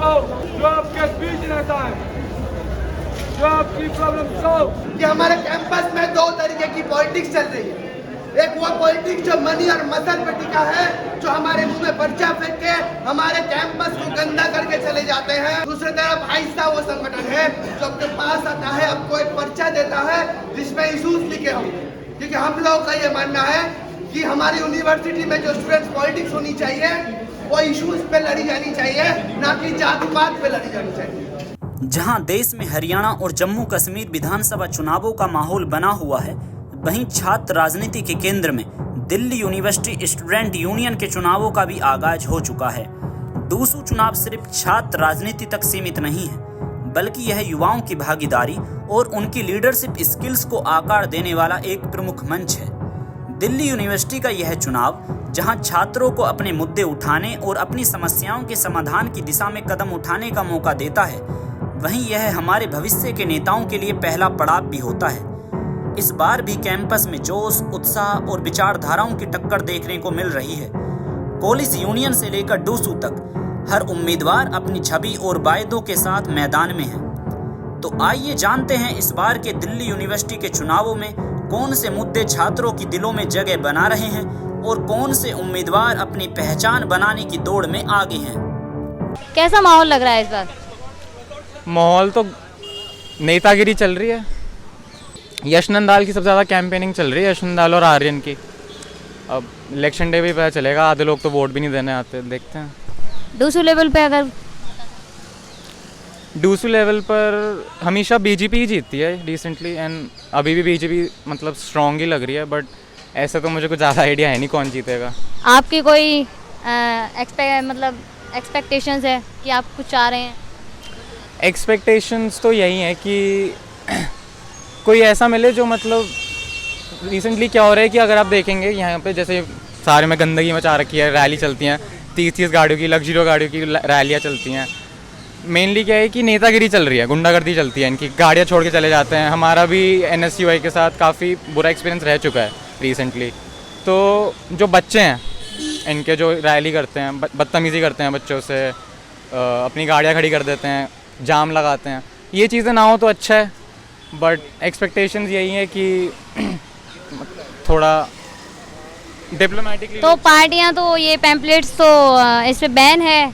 जो आपके बीच रहता है, जो आपकी प्रॉब्लम सॉल्व। कि हमारे कैंपस में दो तरीके की पॉलिटिक्स चल रही है। एक वो पॉलिटिक्स जो मनी और मसल पे टिका है, जो हमारे मुंह में पर्चा फेंक के हमारे कैंपस को गंदा करके चले जाते हैं। दूसरी तरफ आइसा वो संगठन है जो आपके पास आता है, आपको एक पर्चा देता है जिसमें इशूज लिखे होंगे। क्योंकि हम लोग का ये मानना है कि हमारी यूनिवर्सिटी में जो स्टूडेंट्स पॉलिटिक्स होनी चाहिए वो इशूज पे लड़ी जानी चाहिए, ना कि जातिवाद पे लड़ी जानी चाहिए। जहां देश में हरियाणा और जम्मू कश्मीर विधानसभा चुनावों का माहौल बना हुआ है, वहीं छात्र राजनीति के केंद्र में दिल्ली यूनिवर्सिटी स्टूडेंट यूनियन के चुनावों का भी आगाज हो चुका है। डूसू चुनाव सिर्फ छात्र राजनीति तक सीमित नहीं है, बल्कि यह युवाओं की भागीदारी और उनकी लीडरशिप स्किल्स को आकार देने वाला एक प्रमुख मंच है। दिल्ली यूनिवर्सिटी का यह चुनाव, जहां छात्रों को अपने मुद्दे उठाने और अपनी समस्याओं के समाधान की दिशा में कदम उठाने का मौका देता है, वहीं यह हमारे भविष्य के नेताओं के लिए पहला पड़ाव भी होता है। इस बार भी कैंपस में जोश, उत्साह और विचारधाराओं की टक्कर देखने को मिल रही है। कॉलेज यूनियन से लेकर डूसू तक हर उम्मीदवार अपनी छवि और वायदों के साथ मैदान में है। तो आइए जानते हैं इस बार के दिल्ली यूनिवर्सिटी के चुनावों में कौन से मुद्दे छात्रों की दिलों में जगह बना रहे हैं और कौन से उम्मीदवार अपनी पहचान बनाने की दौड़ में आगे हैं। कैसा माहौल लग रहा है इस बार? माहौल तो नेतागिरी चल रही है। यश नंदाल की सबसे ज़्यादा कैंपेनिंग चल रही है, यश नंदाल और आर्यन की। अब इलेक्शन डे भी पता चलेगा, आधे लोग तो वोट भी नहीं देने आते, देखते हैं। डूसू लेवल पे अगर डूसू लेवल पर हमेशा बीजेपी ही जीतती है रिसेंटली, एंड अभी भी बीजेपी मतलब स्ट्रॉन्ग ही लग रही है, बट ऐसे तो मुझे कुछ ज़्यादा आइडिया है नहीं कौन जीतेगा। आपकी कोई एक्सपेक्टेशंस है कि आप कुछ चाह रहे हैं? एक्सपेक्टेशंस तो यही है कि कोई ऐसा मिले जो मतलब रिसेंटली क्या हो रहा है कि अगर आप देखेंगे यहाँ पे जैसे सारे में गंदगी मचा रखी है, रैली चलती हैं 30-30 गाड़ियों की, लग्जरी गाड़ियों की रैलियाँ चलती हैं। मेनली क्या है कि नेतागिरी चल रही है, गुंडागर्दी चलती है, इनकी गाड़ियाँ छोड़ के चले जाते हैं। हमारा भी NSUI के साथ काफ़ी बुरा एक्सपीरियंस रह चुका है रिसेंटली। तो जो बच्चे हैं इनके जो रैली करते हैं, बदतमीज़ी करते हैं बच्चों से, अपनी गाड़ियाँ खड़ी कर देते हैं, जाम लगाते हैं, ये चीज़ें ना हो तो अच्छा है। बट एक्सपेक्टेशंस यही है कि थोड़ा डिप्लोमेटिकली। तो पार्टियां तो ये पैम्पलेट्स तो इस पे बैन है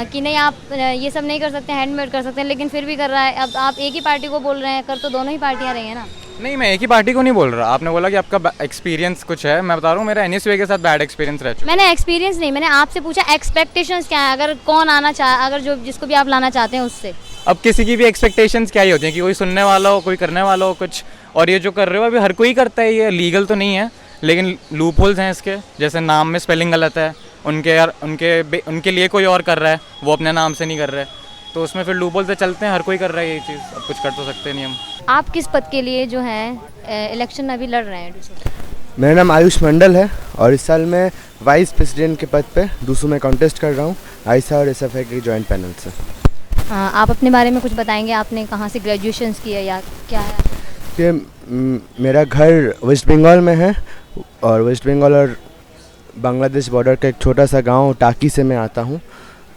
कि नहीं, आप ये सब नहीं कर सकते, हैंडमेड कर सकते हैं, लेकिन फिर भी कर रहा है। अब आप एक ही पार्टी को बोल रहे हैं, कर तो दोनों ही पार्टियां रही हैं ना। नहीं, मैं एक ही पार्टी को नहीं बोल रहा। आपने बोला कि आपका एक्सपीरियंस कुछ है, मैं बता रहा हूँ मेरा NSUI के साथ बैड एक्सपीरियंस रह चुका है। मैंने एक्सपीरियंस नहीं, मैंने आपसे पूछा एक्सपेक्टेशंस क्या है, अगर कौन आना चाहे, अगर जो जिसको भी आप लाना चाहते हैं उससे। अब किसी की भी एक्सपेक्टेशंस क्या ही होती हैं कि कोई सुनने वाला हो, कोई करने वाला हो कुछ, और ये जो कर रहे हो अभी हर कोई करता है। ये लीगल तो नहीं है, लेकिन लूप होल्स हैं इसके, जैसे नाम में स्पेलिंग गलत है, उनके लिए कोई और कर रहा है, वो अपने नाम से नहीं कर रहे, तो उसमें फिर लूप होल्स से चलते हैं, हर कोई कर रहा है ये चीज़। अब कुछ कर तो सकते नहीं हम। आप किस पद के लिए जो है इलेक्शन अभी लड़ रहे हैं डूसू? मेरा नाम आयुष मंडल है और इस साल मैं वाइस प्रेसिडेंट के पद पे डूसू में कॉन्टेस्ट कर रहा हूँ, आइसा और SFI के जॉइंट पैनल से। आप अपने बारे में कुछ बताएंगे, आपने कहाँ से ग्रेजुएशंस की है या क्या है? कि मेरा घर वेस्ट बंगाल में है और वेस्ट बंगाल और बांग्लादेश बॉर्डर का एक छोटा सा गांव टाकी से मैं आता हूँ।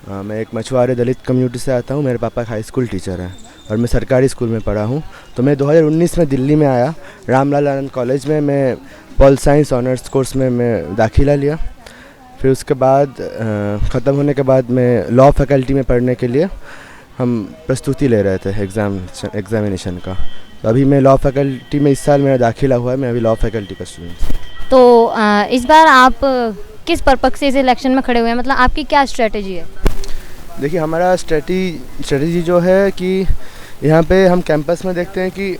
मैं एक मछुआरे दलित कम्युनिटी से आता हूँ। मेरे पापा हाई स्कूल टीचर हैं और मैं सरकारी स्कूल में पढ़ा हूँ। तो मैं 2019 में दिल्ली में आया, रामलाल आनंद कॉलेज में मैं पॉल साइंस ऑनर्स कोर्स में मैं दाखिला लिया। फिर उसके बाद ख़त्म होने के बाद मैं लॉ फैकल्टी में पढ़ने के लिए हम प्रस्तुति ले रहे थे एग्जामिनेशन का। तो अभी मैं लॉ फैकल्टी में इस साल मेरा दाखिला हुआ है, मैं अभी लॉ फैकल्टी का स्टूडेंट। तो इस बार आप किस पर्पज़ से इस इलेक्शन में खड़े हुए हैं, मतलब आपकी क्या स्ट्रेटजी है? देखिए, हमारा स्ट्रेटजी जो है कि यहाँ पे हम कैंपस में देखते हैं कि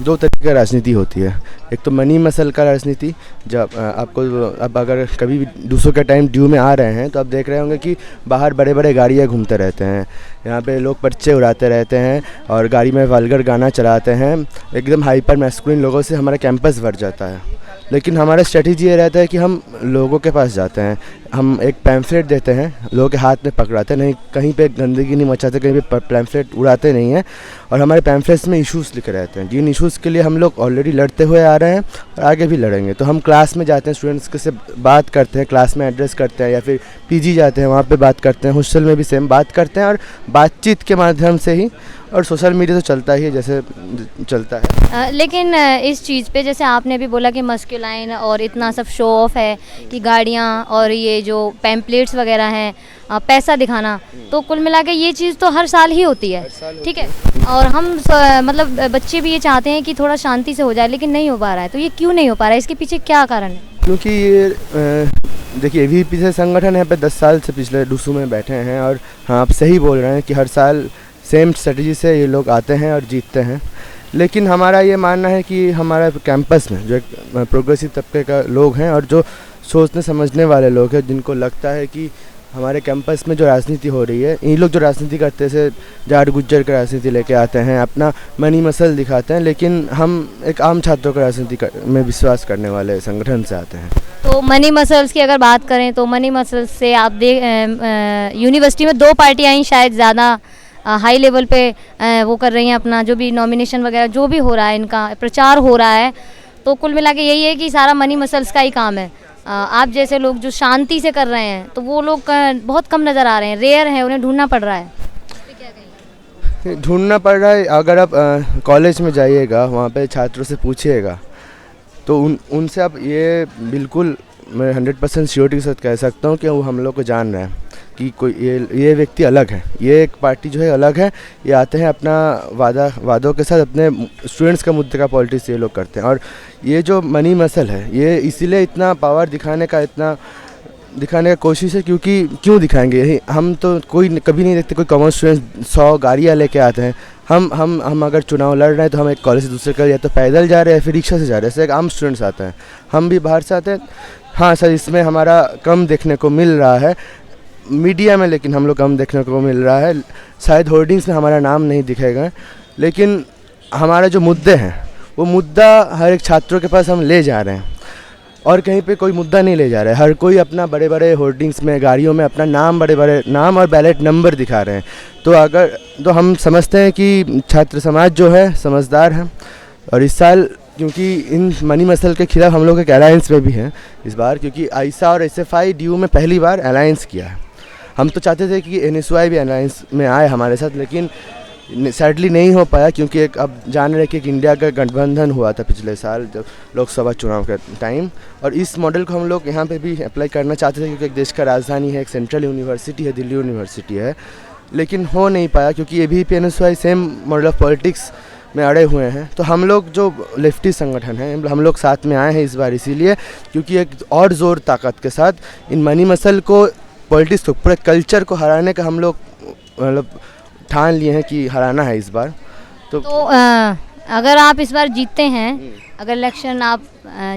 दो तरीके की राजनीति होती है। एक तो मनी मसल का राजनीति, जब आपको अब अगर कभी भी दूसरों के टाइम ड्यू में आ रहे हैं तो आप देख रहे होंगे कि बाहर बड़े बड़े गाड़ियाँ घूमते रहते हैं, यहाँ पे लोग पर्चे उड़ाते रहते हैं और गाड़ी में वल्गर गाना चलाते हैं। एकदम हाइपर मैस्कुलिन लोगों से हमारा कैंपस भर जाता है। लेकिन हमारा स्ट्रेटजी ये रहता है कि हम लोगों के पास जाते हैं, हम एक पैम्फलेट देते हैं, लोगों के हाथ में पकड़ाते हैं, नहीं कहीं पे गंदगी नहीं मचाते, कहीं पे पैम्फलेट उड़ाते नहीं हैं और हमारे पैम्फलेट्स में इश्यूज़ लिखे रहते हैं, जिन इश्यूज़ के लिए हम लोग ऑलरेडी लड़ते हुए आ रहे हैं और आगे भी लड़ेंगे। तो हम क्लास में जाते हैं, स्टूडेंट्स के से बात करते हैं, क्लास में एड्रेस करते हैं, या फिर पीजी जाते हैं, वहाँ पे बात करते हैं, हॉस्टल में भी सेम बात करते हैं, और बातचीत के माध्यम से ही, और सोशल मीडिया तो चलता ही है जैसे चलता है। लेकिन इस चीज़ पे जैसे आपने भी बोला कि मस्कुलाइन और इतना सब शो ऑफ है कि गाड़ियाँ और ये जो पैम्पलेट्स वगैरह हैं, पैसा दिखाना, तो कुल मिला के ये चीज़ तो हर साल ही होती है, ठीक है। और हम मतलब बच्चे भी ये चाहते हैं कि थोड़ा शांति से हो जाए, लेकिन नहीं हो पा रहा है। तो ये क्यों नहीं हो पा रहा है, इसके पीछे क्या कारण है? क्योंकि ये देखिए ABVP से संगठन यहाँ पे 10 साल से पिछले डूसू में बैठे हैं, और हाँ आप सही बोल रहे हैं कि हर साल सेम स्ट्रेटजी से ये लोग आते हैं और जीतते हैं। लेकिन हमारा ये मानना है कि हमारा कैंपस में जो एक प्रोग्रेसिव तबके का लोग हैं और जो सोचने समझने वाले लोग हैं, जिनको लगता है कि हमारे कैंपस में जो राजनीति हो रही है, इन लोग जो राजनीति करते से जाट गुज्जर की राजनीति लेके आते हैं, अपना मनी मसल दिखाते हैं, लेकिन हम एक आम छात्रों की राजनीति में विश्वास करने वाले संगठन से आते हैं। तो मनी मसल्स की अगर बात करें तो मनी मसल्स से आप यूनिवर्सिटी में 2 पार्टियाँ ही शायद ज़्यादा हाई लेवल पे वो कर रही हैं, अपना जो भी नॉमिनेशन वगैरह जो भी हो रहा है, इनका प्रचार हो रहा है। तो कुल मिला के यही है कि सारा मनी मसल्स का ही काम है। आप जैसे लोग जो शांति से कर रहे हैं, तो वो लोग बहुत कम नज़र आ रहे हैं, रेयर हैं, उन्हें ढूंढना पड़ रहा है। ढूंढना पड़ रहा है। अगर आप कॉलेज में जाइएगा, वहाँ पे छात्रों से पूछिएगा, तो उनसे आप ये बिल्कुल मैं 100% श्योरिटी के साथ कह सकता हूँ कि वो हम लोग को जान रहे हैं कि कोई ये व्यक्ति अलग है, ये एक पार्टी जो है अलग है। ये आते हैं अपना वादों के साथ, अपने स्टूडेंट्स का मुद्दे का पॉलिटिक्स ये लोग करते हैं। और ये जो मनी मसल है, ये इसीलिए इतना पावर दिखाने का कोशिश है, क्योंकि क्यों दिखाएंगे? यही हम तो कभी नहीं देखते कोई कॉमर्स स्टूडेंट 100 गाड़ियाँ लेके आते हैं। हम अगर चुनाव लड़ रहे हैं तो हम एक कॉलेज से दूसरे कॉलेज या तो पैदल जा रहे हैं, फिर रिक्शा से जा रहे हैं। ऐसे एक आम स्टूडेंट्स आते हैं, हम भी बाहर से आते हैं। हाँ सर, इसमें हमारा कम देखने को मिल रहा है मीडिया में, लेकिन हम लोग कम देखने को मिल रहा है। शायद होर्डिंग्स में हमारा नाम नहीं दिखेगा, लेकिन हमारा जो मुद्दे हैं, वो मुद्दा हर एक छात्रों के पास हम ले जा रहे हैं, और कहीं पे कोई मुद्दा नहीं ले जा रहे हैं। हर कोई अपना बड़े बड़े होर्डिंग्स में, गाड़ियों में अपना बड़े बड़े नाम और बैलेट नंबर दिखा रहे हैं। तो हम समझते हैं कि छात्र समाज जो है समझदार है, और इस साल क्योंकि इन मनी मसल के खिलाफ हम लोग एक अलायंस में भी हैं इस बार, क्योंकि आइसा और SFI DU में पहली बार अलायंस किया है। हम तो चाहते थे कि NSY भी अलायंस में आए हमारे साथ, लेकिन सैडली नहीं हो पाया, क्योंकि एक अब जान रहे कि एक इंडिया का गठबंधन हुआ था पिछले साल जब लोकसभा चुनाव के टाइम, और इस मॉडल को हम लोग यहाँ पे भी अप्लाई करना चाहते थे, क्योंकि एक देश का राजधानी है, एक सेंट्रल यूनिवर्सिटी है, दिल्ली यूनिवर्सिटी है, लेकिन हो नहीं पाया, क्योंकि ABVP NSY same model of politics में अड़े हुए हैं। तो हम लोग जो लेफ्टी संगठन हैं, हम लोग साथ में आए हैं इस बार इसीलिए, क्योंकि एक और ज़ोर ताकत के साथ इन मनी मसल को, पॉलिटिक्स को, पूरे कल्चर को हराने का हम लोग मतलब ठान लिए हैं कि हराना है इस बार। तो अगर आप इस बार जीतते हैं, अगर इलेक्शन आप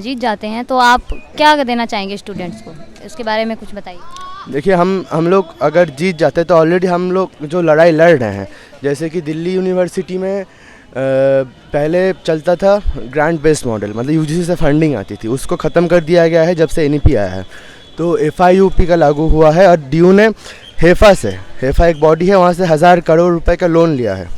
जीत जाते हैं, तो आप क्या देना चाहेंगे स्टूडेंट्स को? इसके बारे में कुछ बताइए। देखिए, हम लोग अगर जीत जाते हैं तो ऑलरेडी हम लोग जो लड़ाई लड़ रहे हैं, जैसे कि दिल्ली यूनिवर्सिटी में पहले चलता था ग्रांट बेस्ड मॉडल, मतलब UGC से फंडिंग आती थी, उसको ख़त्म कर दिया गया है जब से NEP आया है। तो FIUP का लागू हुआ है, और DU ने हेफा एक बॉडी है, वहाँ से 1000 करोड़ रुपए का लोन लिया है,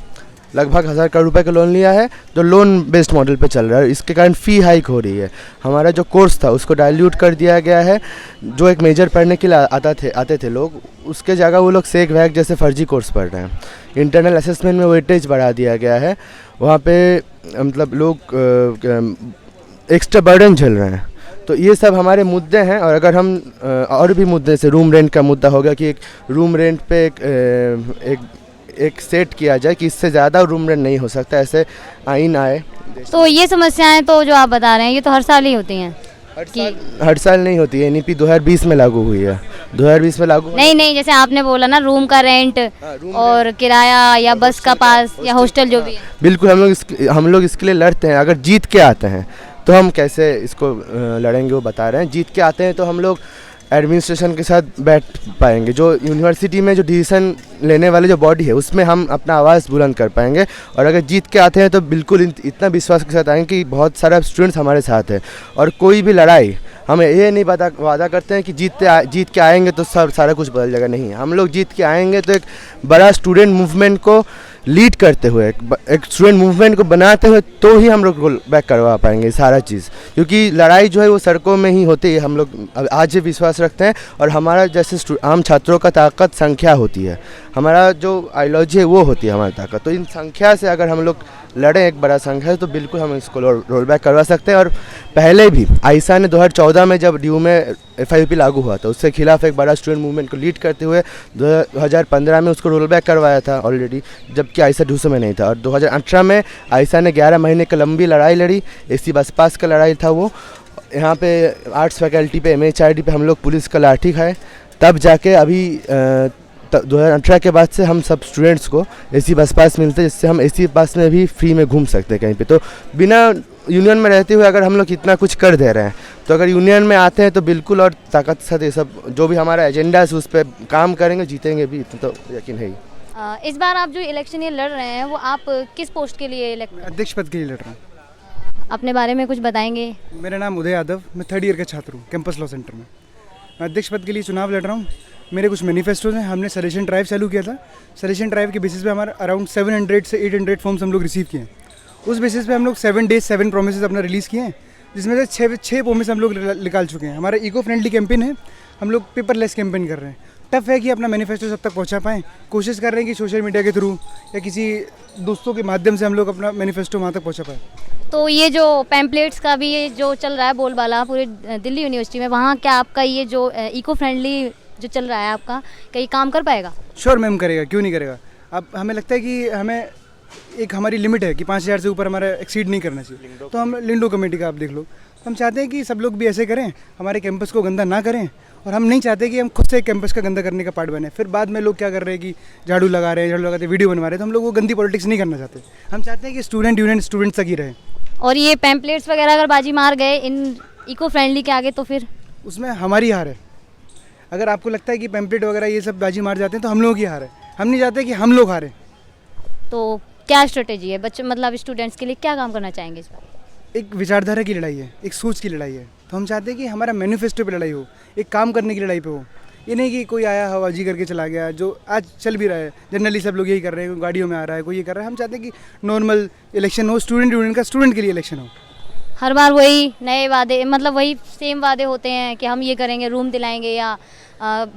लगभग 1000 करोड़ रुपए का लोन लिया है, जो लोन बेस्ड मॉडल पे चल रहा है। इसके कारण फ़ी हाइक हो रही है। हमारा जो कोर्स था उसको डाइल्यूट कर दिया गया है। जो एक मेजर पढ़ने के लिए आते थे लोग, उसके जगह वो लोग सेक वैक जैसे फर्जी कोर्स पढ़ रहे हैं। इंटरनल असेसमेंट में वेटेज बढ़ा दिया गया है, वहाँ पे मतलब लोग एक्स्ट्रा बर्डन झेल रहे हैं। तो ये सब हमारे मुद्दे हैं। और अगर हम और भी मुद्दे से, रूम रेंट का मुद्दा हो गया कि एक रूम रेंट पे एक सेट किया जाए कि इससे ज़्यादा रूम रेंट नहीं हो सकता, ऐसे आइन आए। तो ये समस्याएं तो जो आप बता रहे हैं, ये तो हर साल ही होती हैं। हर साल नहीं होती है। NEP 2020 में लागू हुई है। 2020 में लागू नहीं, जैसे आपने बोला ना, रूम का रेंट और किराया या बस का पास या हॉस्टल जो भी है। बिल्कुल, हम लोग इसके लिए लड़ते हैं। अगर जीत के आते हैं तो हम कैसे इसको लड़ेंगे वो बता रहे हैं। जीत के आते हैं तो हम लोग एडमिनिस्ट्रेशन के साथ बैठ पाएंगे। जो यूनिवर्सिटी में जो डिसीजन लेने वाले जो बॉडी है, उसमें हम अपना आवाज़ बुलंद कर पाएंगे। और अगर जीत के आते हैं तो बिल्कुल इतना विश्वास के साथ आएंगे कि बहुत सारा स्टूडेंट्स हमारे साथ है। और कोई भी लड़ाई, हम ये नहीं वादा करते हैं कि जीत के आएंगे तो सारा कुछ बदल जाएगा। नहीं, हम लोग जीत के आएंगे तो एक बड़ा स्टूडेंट मूवमेंट को लीड करते हुए एक स्टूडेंट मूवमेंट को बनाते हुए तो ही हम लोग रोल बैक करवा पाएंगे सारा चीज़, क्योंकि लड़ाई जो है वो सड़कों में ही होती है। हम लोग आज ये विश्वास रखते हैं और हमारा जैसे आम छात्रों का ताकत संख्या होती है, हमारा जो आइडियोलॉजी है वो होती है हमारी ताकत। तो इन संख्या से अगर हम लोग लड़ें एक बड़ा संख्या है तो बिल्कुल हम इसको रोल बैक करवा सकते हैं। और पहले भी आयशा ने 2014 में जब ड्यू में FIUP लागू हुआ था उसके खिलाफ एक बड़ा स्टूडेंट मूवमेंट को लीड करते हुए 2015 में उसको रोल बैक करवाया था ऑलरेडी, जबकि आयशा ड्यू में नहीं था। और 2018 में आयशा ने 11 महीने की लंबी लड़ाई लड़ी, AC बस पास का लड़ाई था वो। यहाँ पे आर्ट्स फैकल्टी पे MHRD पे हम लोग पुलिस का लाठी खाए, तब जाके अभी 2018 के बाद से हम सब स्टूडेंट्स को AC बस पास मिलते हैं, जिससे हम AC बस में भी फ्री में घूम सकते हैं कहीं पे। तो बिना यूनियन में रहते हुए अगर हम लोग इतना कुछ कर दे रहे हैं तो अगर यूनियन में आते हैं तो बिल्कुल और ताकत के साथ ये सब जो भी हमारा एजेंडा है उस पर काम करेंगे, जीतेंगे भी, इतना तो यकीन है ही। इस बार आप जो इलेक्शन ये लड़ रहे हैं वो आप किस पोस्ट के लिए अध्यक्ष पद के लिए लड़ रहा हूँ। अपने बारे में कुछ बताएंगे? मेरा नाम उदय यादव, मैं 3rd ईयर का छात्र हूँ कैंपस लॉ सेंटर में। मैं अध्यक्ष पद के लिए चुनाव लड़ रहा हूँ। मेरे कुछ मैनिफेस्टोज हैं, हमने सजेशन ड्राइव चालू किया था। सजेशन ड्राइव के बेसिस पे हमारा अराउंड 700 से 800 फॉर्म्स हम लोग रिसीव किए हैं। उस बेसिस पे हम लोग 7 days 7 प्रोमिसेस अपना रिलीज़ किए हैं, जिसमें से 6 प्रोमिस हम लोग निकाल चुके हैं। हमारा इको फ्रेंडली कैंपेन है, हम लोग पेपरलेस कैंपेन कर रहे हैं। टफ है कि अपना मैनिफेस्टो सब तक पहुंचा पाएँ, कोशिश कर रहे हैं कि सोशल मीडिया के थ्रू या किसी दोस्तों के माध्यम से हम लोग अपना मैनिफेस्टो वहाँ तक पहुँचा पाएँ। तो ये जो पैम्पलेट्स का भी ये जो चल रहा है बोलबाला पूरे दिल्ली यूनिवर्सिटी में, वहाँ क्या आपका ये जो इको फ्रेंडली जो चल रहा है आपका कहीं काम कर पाएगा? श्योर मैम करेगा, क्यों नहीं करेगा। अब हमें लगता है कि हमें एक हमारी लिमिट है कि 5000 से ऊपर हमारा एक्सीड नहीं करना चाहिए। तो हम लिंडो कमेटी का आप देख लो, हम चाहते हैं कि सब लोग भी ऐसे करें, हमारे कैंपस को गंदा ना करें। और हम नहीं चाहते कि हम खुद से कैंपस का गंदा करने का पार्ट बने। फिर बाद में लोग क्या कर रहे हैं कि झाड़ू लगा रहे हैं, झाड़ू लगाते वीडियो बनवा रहे हैं, तो हम लोग वो गंदी पॉलिटिक्स नहीं करना चाहते। हम चाहते हैं कि स्टूडेंट यूनियन स्टूडेंट्स तक ही रहे। और ये पैम्पलेट्स वगैरह अगर बाजी मार गए इन इको फ्रेंडली के आगे तो फिर उसमें हमारी हार है। अगर आपको लगता है कि पैम्पलेट वगैरह ये सब बाजी मार जाते हैं तो हम लोगों की हार है। हम नहीं चाहते कि हम लोग हारें। तो क्या स्ट्रेटेजी है बच्चे मतलब स्टूडेंट्स के लिए, क्या काम करना चाहेंगे इस बार? एक विचारधारा की लड़ाई है, एक सोच की लड़ाई है। तो हम चाहते हैं कि हमारा मैनिफेस्टो पे लड़ाई हो, एक काम करने की लड़ाई पे हो। ये नहीं कि कोई आया हवाजी करके चला गया, जो आज चल भी रहा है। जनरली सब लोग यही कर रहे हैं, गाड़ियों में आ रहा है, कोई ये कर रहा है। हम चाहते हैं कि नॉर्मल इलेक्शन हो, स्टूडेंट यूनियन का स्टूडेंट के लिए इलेक्शन हो। हर बार वही नए वादे, मतलब वही सेम वादे होते हैं कि हम ये करेंगे, रूम दिलाएंगे या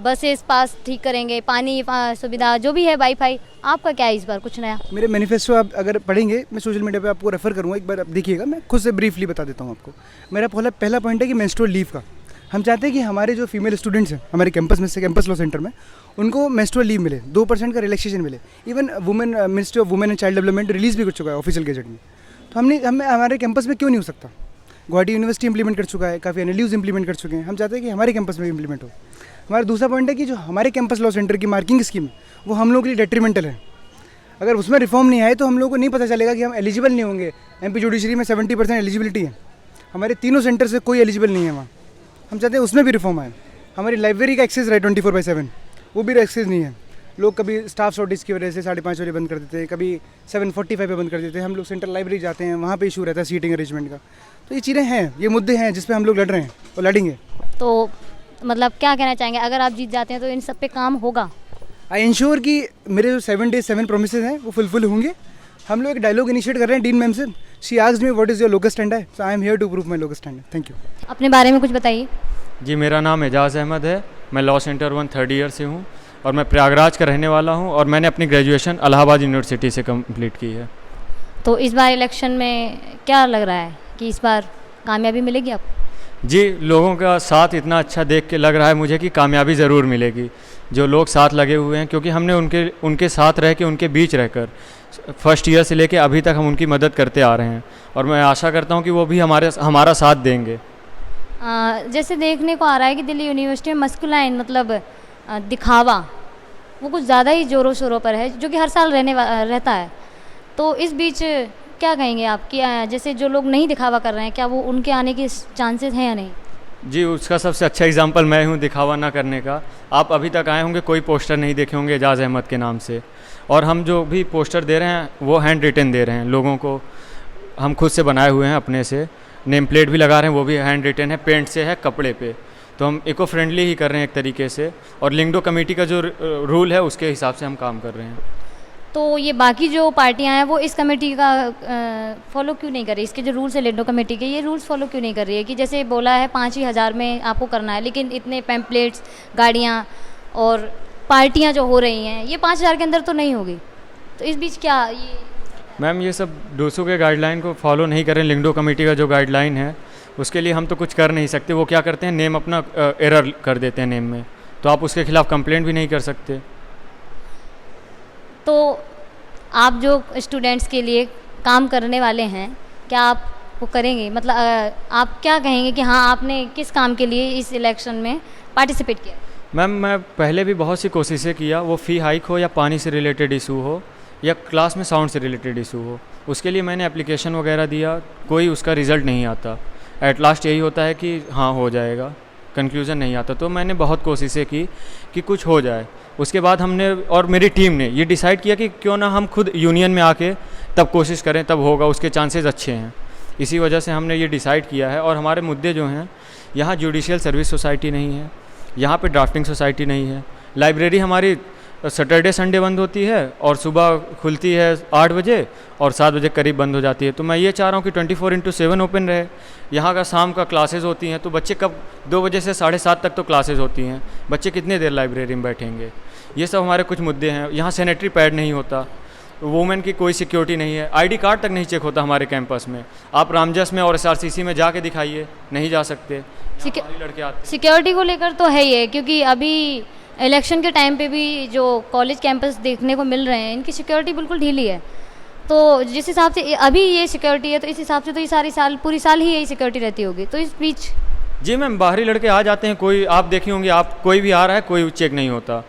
बसेस पास ठीक करेंगे, पानी सुविधा जो भी है, वाईफाई। आपका क्या है इस बार कुछ नया? मेरे मैनिफेस्टो आप अगर पढ़ेंगे, मैं सोशल मीडिया पे आपको रेफर करूँगा, एक बार आप देखिएगा। मैं खुद से ब्रीफली बता देता हूँ आपको। मेरा पहला पॉइंट है कि मेंस्ट्रुअल लीव का। हम चाहते हैं कि हमारे जो फीमेल स्टूडेंट्स हैं हमारे कैंपस में से, कैंपस लॉ सेंटर में, उनको मेंस्ट्रुअल लीव मिले, 2% का रिलैक्सेशन मिले। Even women ministry of women and child development release भी कर चुका है ऑफिशियल गैजेट में। तो हमें हमारे कैंपस में क्यों नहीं हो सकता? गुवाहाटी यूनिवर्सिटी इंप्लीमेंट कर चुका है, काफ़ी NLUs इंप्लीमेंट कर चुके हैं। हम चाहते हैं कि हमारे कैंपस में इंप्लीमेंट हो। हमारा दूसरा पॉइंट है कि जो हमारे कैंपस लॉ सेंटर की मार्किंग स्कीम वो हम लोगों के लिए डेट्रीमेंटल है। अगर उसमें रिफॉर्म नहीं आए तो हम लोगों को नहीं पता चलेगा कि हम एलिजिबल नहीं होंगे। MP जुडिशरी में 70% एलिजिबिलिटी है, हमारे तीनों सेंटर से कोई एलिजिबल नहीं है वहाँ। हम चाहते हैं उसमें भी रिफॉर्म आए। हमारी लाइब्रेरी का एक्सेस रहे 24/7, वो भी एक्सेस नहीं है। लोग कभी स्टाफ शॉर्टेज की वजह से 5:30 बजे बंद कर देते हैं, कभी 7:45 पे बंद कर देते हैं। हम लोग सेंट्रल लाइब्रेरी जाते हैं, वहाँ पे इशू रहता है सीटिंग अरेंजमेंट का। तो ये चीज़ें हैं, ये मुद्दे हैं जिस पे हम लोग लड़ रहे हैं और लड़ेंगे। तो मतलब क्या कहना चाहेंगे, अगर आप जीत जाते हैं तो इन सब पे काम होगा? आई इंश्योर कि मेरे जो 7 days 7 प्रोमिसेस हैं वो फुलफिल होंगे। हम लोग एक डायलॉग इनिशिएट कर रहे हैं डीन मैम से। She asked me what is your local stand है, so I am here to prove my local stand. Thank you. अपने बारे में कुछ बताइए। जी, मेरा नाम एजाज़ अहमद है। मैं लॉ सेंटर 1 3rd ईयर से हूँ और मैं प्रयागराज का रहने वाला हूँ और मैंने अपनी ग्रेजुएशन इलाहाबाद यूनिवर्सिटी से कंप्लीट की है। तो इस बार इलेक्शन में क्या लग रहा है कि इस बार कामयाबी मिलेगी आपको? जी, लोगों का साथ इतना अच्छा देख के लग रहा है मुझे कि कामयाबी ज़रूर मिलेगी। जो लोग साथ लगे हुए हैं, क्योंकि हमने उनके साथ रह के, उनके बीच रहकर फर्स्ट ईयर से लेके अभी तक हम उनकी मदद करते आ रहे हैं और मैं आशा करता हूँ कि वो भी हमारा साथ देंगे। जैसे देखने को आ रहा है कि दिल्ली यूनिवर्सिटी में मस्कुलाइन मतलब दिखावा वो कुछ ज़्यादा ही ज़ोरों शोरों पर है, जो कि हर साल रहता है। तो इस बीच क्या कहेंगे आप कि जैसे जो लोग नहीं दिखावा कर रहे हैं, क्या वो उनके आने के चांसेस हैं या नहीं? जी, उसका सबसे अच्छा एग्जांपल मैं हूँ दिखावा ना करने का। आप अभी तक आए होंगे, कोई पोस्टर नहीं देखे होंगे एजाज़ अहमद के नाम से। और हम जो भी पोस्टर दे रहे हैं वो हैंड रिटन दे रहे हैं लोगों को। हम खुद से बनाए हुए हैं अपने से। नेम प्लेट भी लगा रहे हैं, वो भी हैंड रिटन है, पेंट से है कपड़े पे। तो हम इको फ्रेंडली ही कर रहे हैं एक तरीके से। और लिंगडो कमेटी का जो रूल है उसके हिसाब से हम काम कर रहे हैं। तो ये बाकी जो पार्टियां हैं वो इस कमेटी का फॉलो क्यों नहीं कर रही? इसके जो रूल्स है लिंडो कमेटी के, ये रूल्स फॉलो क्यों नहीं कर रही है? कि जैसे बोला है 5,000 में आपको करना है, लेकिन इतने पैम्पलेट्स, गाड़ियाँ और पार्टियां जो हो रही हैं ये 5,000 के अंदर तो नहीं होगी। तो इस बीच क्या ये मैम ये सब डोसो के गाइडलाइन को फॉलो नहीं करें, लिंगडो कमेटी का जो गाइडलाइन है उसके लिए हम तो कुछ कर नहीं सकते। वो क्या करते हैं, नेम अपना एरर कर देते हैं नेम में, तो आप उसके खिलाफ कंप्लेंट भी नहीं कर सकते। तो आप जो स्टूडेंट्स के लिए काम करने वाले हैं, क्या आप वो करेंगे? मतलब आप क्या कहेंगे कि हाँ आपने किस काम के लिए इस इलेक्शन में पार्टिसिपेट किया? मैम मैं पहले भी बहुत सी कोशिशें किया, वो फ़ी हाइक हो या पानी से रिलेटेड इशू हो या क्लास में साउंड से रिलेटेड इशू हो, उसके लिए मैंने एप्लीकेशन वगैरह दिया, कोई उसका रिज़ल्ट नहीं आता। एट लास्ट यही होता है कि हाँ हो जाएगा, कंक्लूज़न नहीं आता। तो मैंने बहुत कोशिशें की कि कुछ हो जाए। उसके बाद हमने और मेरी टीम ने ये डिसाइड किया कि क्यों ना हम खुद यूनियन में आके तब कोशिश करें, तब होगा, उसके चांसेस अच्छे हैं। इसी वजह से हमने ये डिसाइड किया है। और हमारे मुद्दे जो हैं, यहाँ जुडिशियल सर्विस सोसाइटी नहीं है, यहाँ पे ड्राफ्टिंग सोसाइटी नहीं है, लाइब्रेरी हमारी सैटरडे संडे बंद होती है और सुबह खुलती है 8 बजे और 7 बजे करीब बंद हो जाती है। तो मैं ये चाह रहा हूँ कि 24/7 ओपन रहे। यहाँ का शाम का क्लासेस होती हैं, तो बच्चे कब 2 बजे से 7:30 तक तो क्लासेस होती हैं, बच्चे कितने देर लाइब्रेरी में बैठेंगे? ये सब हमारे कुछ मुद्दे हैं। यहाँ सैनिटरी पैड नहीं होता, वुमेन की कोई सिक्योरिटी नहीं है, आईडी कार्ड तक नहीं चेक होता हमारे कैंपस में। आप रामजस में और SRCC में जाके दिखाइए, नहीं जा सकते, लड़के आते। सिक्योरिटी को लेकर तो है ही है, क्योंकि अभी इलेक्शन के टाइम पे भी जो कॉलेज कैंपस देखने को मिल रहे हैं, इनकी सिक्योरिटी बिल्कुल ढीली है। तो जिस हिसाब से अभी ये सिक्योरिटी है, तो इस हिसाब से तो ये पूरी साल ही यही सिक्योरिटी रहती होगी। तो इस बीच जी मैम बाहरी लड़के आ जाते हैं, कोई आप देखे होंगे, आप कोई भी आ रहा है, कोई चेक नहीं होता।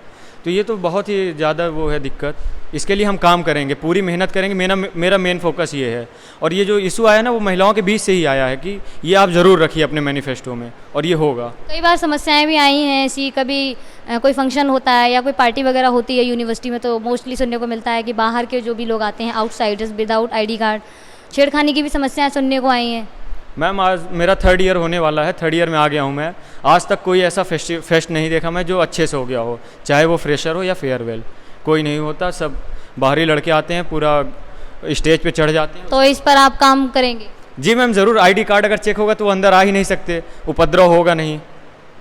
तो ये तो बहुत ही ज़्यादा वो है दिक्कत। इसके लिए हम काम करेंगे, पूरी मेहनत करेंगे। मेरा मेन फोकस ये है। और ये जो इशू आया ना, वो महिलाओं के बीच से ही आया है कि ये आप ज़रूर रखिए अपने मैनिफेस्टो में, और ये होगा। कई बार समस्याएं भी आई हैं ऐसी, कभी कोई फंक्शन होता है या कोई पार्टी वगैरह होती है यूनिवर्सिटी में, तो मोस्टली सुनने को मिलता है कि बाहर के जो भी लोग आते हैं, आउटसाइडर्स विदाउट ID कार्ड, छेड़खानी की भी समस्याएं सुनने को आई हैं। मैम आज मेरा 3rd ईयर होने वाला है, 3rd ईयर में आ गया हूँ मैं। आज तक कोई ऐसा फेस्ट नहीं देखा मैं जो अच्छे से हो गया हो, चाहे वो फ्रेशर हो या फेयरवेल, कोई नहीं होता। सब बाहरी लड़के आते हैं, पूरा स्टेज पे चढ़ जाते हैं। तो इस पर आप काम करेंगे? जी मैम ज़रूर। ID कार्ड अगर चेक होगा तो वो अंदर आ ही नहीं सकते, उपद्रव होगा नहीं,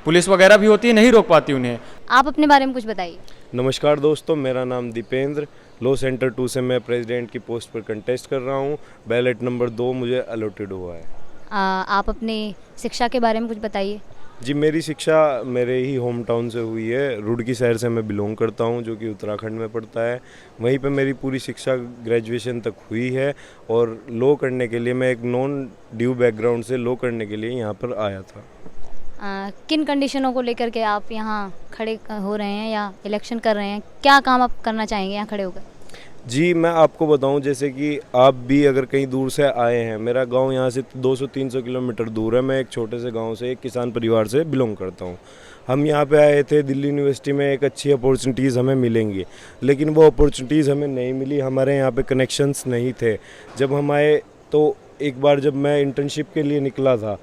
पुलिस वगैरह भी होती है, नहीं रोक पाती उन्हें। आप अपने बारे में कुछ बताइए। नमस्कार दोस्तों, मेरा नाम दीपेंद्र, लॉ सेंटर 2 से मैं प्रेसिडेंट की पोस्ट पर कंटेस्ट कर रहा हूँ। बैलेट नंबर 2 मुझे अलॉटेड हुआ है। आप अपनी शिक्षा के बारे में कुछ बताइए। जी मेरी शिक्षा मेरे ही होम टाउन से हुई है। रुड़की शहर से मैं बिलोंग करता हूं, जो कि उत्तराखंड में पड़ता है। वहीं पे मेरी पूरी शिक्षा ग्रेजुएशन तक हुई है। और लॉ करने के लिए मैं एक नॉन ड्यू बैकग्राउंड से लॉ करने के लिए यहाँ पर आया था। किन कंडीशनों को लेकर के आप यहाँ खड़े हो रहे हैं या इलेक्शन कर रहे हैं? क्या काम आप करना चाहेंगे यहाँ खड़े होकर? जी मैं आपको बताऊं, जैसे कि आप भी अगर कहीं दूर से आए हैं, मेरा गांव यहाँ से 200-300 किलोमीटर दूर है। मैं एक छोटे से गांव से, एक किसान परिवार से बिलोंग करता हूं। हम यहाँ पे आए थे, दिल्ली यूनिवर्सिटी में एक अच्छी अपॉर्चुनिटीज़ हमें मिलेंगी, लेकिन वो अपॉर्चुनिटीज़ हमें नहीं मिली। हमारे यहाँ पे कनेक्शंस नहीं थे। जब हम आए तो एक बार जब मैं इंटर्नशिप के लिए निकला था,